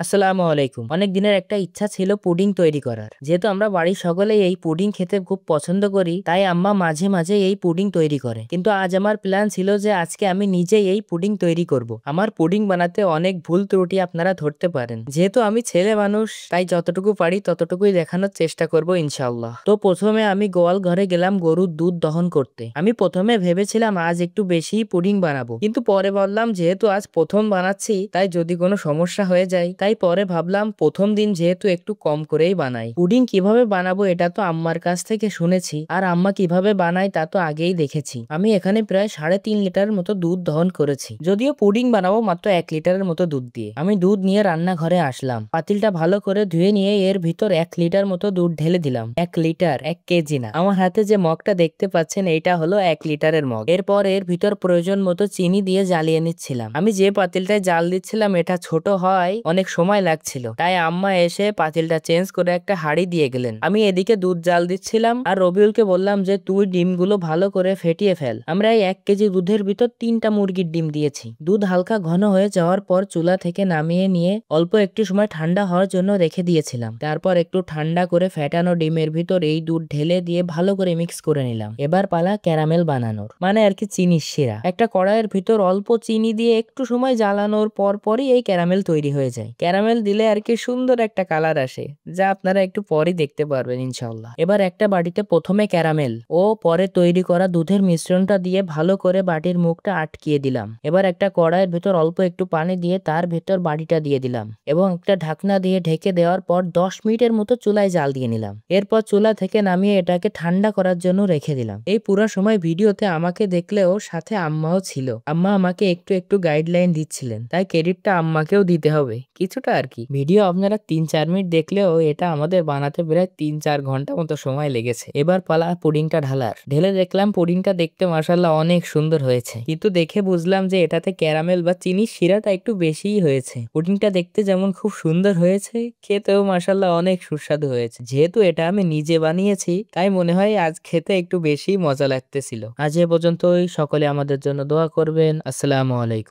আসসালামু আলাইকুম। অনেক দিনের একটা ইচ্ছা ছিল পুডিং তৈরি করার। যেহেতু আমরা বাড়ির সকলেই এই পুডিং খেতে খুব পছন্দ করি, তাই আম্মা মাঝে মাঝে এই পুডিং তৈরি করে। কিন্তু আজ আমার প্ল্যান ছিল যে আজকে আমি নিজেই এই পুডিং তৈরি করব। আমার পুডিং বানাতে অনেক ভুল ত্রুটি আপনারা ধরতে পারেন। যেহেতু আমি ছেলে মানুষ, তাই যতটুকু পারি ততটুকুই দেখানোর চেষ্টা করব ইনশাআল্লাহ। তো প্রথমে আমি গোয়াল ঘরে গেলাম গরুর দুধ দহন করতে। আমি প্রথমে ভেবেছিলাম আজ একটু বেশিই পুডিং বানাবো, কিন্তু পরে বললাম যেহেতু আজ প্রথম বানাচ্ছি, তাই যদি কোনো সমস্যা হয়ে যায়, তাই পরে ভাবলাম প্রথম দিন যেহেতু একটু কম করেই বানাই। পুডিং কিভাবে বানাবো এটা তো আম্মার কাছ থেকে শুনেছি, আর আম্মা কিভাবে বানায় তা তো আগেই দেখেছি। আমি এখানে প্রায় 3.5 লিটারের মতো দুধ দহন করেছি। যদিও পুডিং বানাবো মাত্র 1 লিটারের মতো দুধ দিয়ে। আমি দুধ নিয়ে রান্নাঘরে আসলাম। পাতিলটা ভালো করে ধুয়ে নিয়ে এর ভিতর 1 লিটার মতো দুধ ঢেলে দিলাম। 1 লিটার, 1 কেজি না। আমার হাতে যে মগটা দেখতে পাচ্ছেন এটা হলো 1 লিটারের মগ। এরপর এর ভিতর প্রয়োজন মতো চিনি দিয়ে জ্বালিয়ে নিচ্ছিলাম। আমি যে পাতিলটায় জাল দিচ্ছিলাম এটা ছোট হয় অনেক সময় লাগছিল, তাই আম্মা এসে পাতিলটা চেঞ্জ করে একটা হাঁড়ি দিয়ে গেলেন। আমি এদিকে দুধ জাল দিচ্ছিলাম আর রবিউলকে বললাম যে তুই ডিমগুলো ভালো করে ফেটিয়ে ফেল। আমরা এই 1 কেজি দুধের ভিতর 3টা মুরগির ডিম দিয়েছি। দুধ হালকা ঘন হয়ে যাওয়ার পর চুলা থেকে নামিয়ে নিয়ে অল্প একটু সময় ঠান্ডা হওয়ার জন্য রেখে দিয়েছিলাম। তারপর একটু ঠান্ডা করে ফেটানো ডিমের ভিতর এই দুধ ঢেলে দিয়ে ভালো করে মিক্স করে নিলাম। এবার পালা ক্যারামেল বানানোর, মানে আর কি চিনির শিরা। একটা কড়াইয়ের ভিতর অল্প চিনি দিয়ে একটু সময় জ্বালানোর পরই এই ক্যারামেল তৈরি হয়ে যায়। ক্যারামেল দিলে আর কি সুন্দর একটা কালার আসে, যা আপনারা একটু পরেই দেখতে পারবেন ইনশাআল্লাহ। এবার একটা বাটিতে প্রথমে ক্যারামেল ও পরে তৈরি করা দুধের মিশ্রণটা দিয়ে ভালো করে বাটির মুখটা আটকিয়ে দিলাম। এবার একটা কড়াইয়ের ভিতর অল্প একটু পানি দিয়ে তার ভিতর বাটিটা দিয়ে দিলাম এবং একটা ঢাকনা দিয়ে ঢেকে দেওয়ার পর 10 মিনিটের মতো চুলায় জাল দিয়ে নিলাম। এরপর চুলা থেকে নামিয়ে এটাকে ঠান্ডা করার জন্য রেখে দিলাম। এই পুরো সময় ভিডিওতে আমাকে দেখলেও সাথে আম্মাও ছিল। আম্মা আমাকে একটু একটু গাইডলাইন দিচ্ছিলেন, তাই ক্রেডিটটা আম্মাকেও দিতে হবে কিছুটা আর কি। ভিডিও আপনারা 3-4 মিনিট দেখলেও এটা আমাদের বানাতে প্রায় 3-4 ঘন্টা মতো সময় লেগেছে। এবার পালা পুডিংটা ঢালার। ঢেলে দেখলাম পুডিংটা দেখতে মাশাআল্লাহ অনেক সুন্দর হয়েছে, কিন্তু দেখে বুঝলাম যে এটাতে ক্যারামেল বা চিনির শিরাটা একটু বেশিই হয়েছে। পুডিংটা দেখতে যেমন খুব সুন্দর হয়েছে, খেতেও মাশাআল্লাহ অনেক সুস্বাদু হয়েছে। যেহেতু এটা আমি নিজে বানিয়েছি, তাই মনে হয় আজ খেতে একটু বেশি মজা লাগতেছিল। আজ এ পর্যন্তই। সকলে আমাদের জন্য দোয়া করবেন। আসসালামু আলাইকুম।